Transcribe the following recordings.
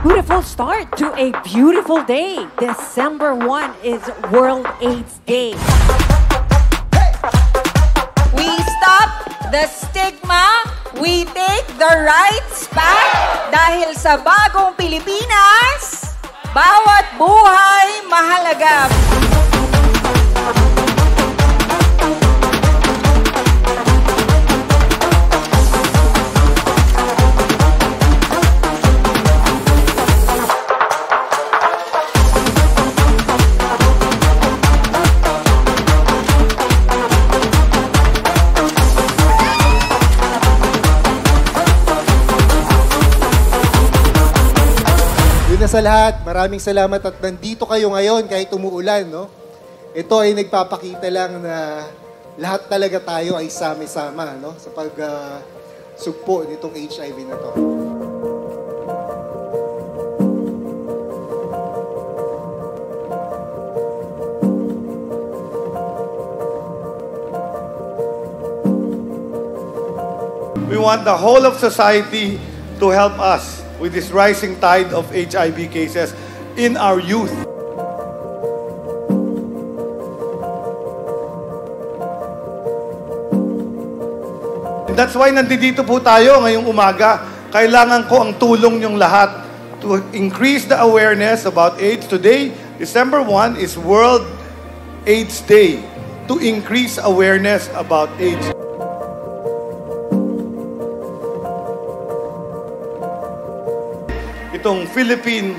Beautiful start to a beautiful day. December 1 is World AIDS Day. We stop the stigma, we take the rights back dahil sa bagong Pilipinas, bawat buhay mahalaga. Sa lahat, maraming salamat at nandito kayo ngayon kahit umuulan, no? Ito ay nagpapakita lang na lahat talaga tayo ay sama-sama, no? Sa pagsugpo nitong HIV na to. We want the whole of society to help us with this rising tide of HIV cases in our youth. That's why nandito po tayo ngayong umaga. Kailangan ko ang tulong niyong lahat to increase the awareness about AIDS. Today, December 1 is World AIDS Day to increase awareness about AIDS. Itong Philippine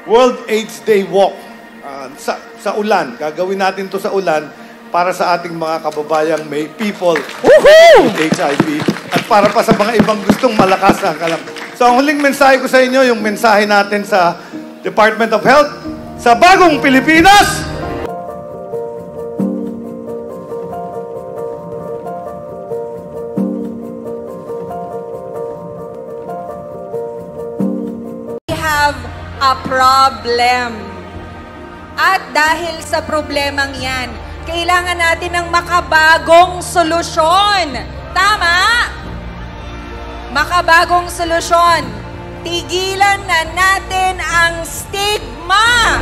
World AIDS Day Walk sa ulan. Gagawin natin to sa ulan para sa ating mga kababayang may people with HIV at para pa sa mga ibang gustong malakas ang kalam. So ang huling mensahe ko sa inyo, yung mensahe natin sa Department of Health, sa bagong Pilipinas, A problem. At dahil sa problemang yan, kailangan natin ng makabagong solusyon. Tama? Makabagong solusyon. Tigilan na natin ang stigma.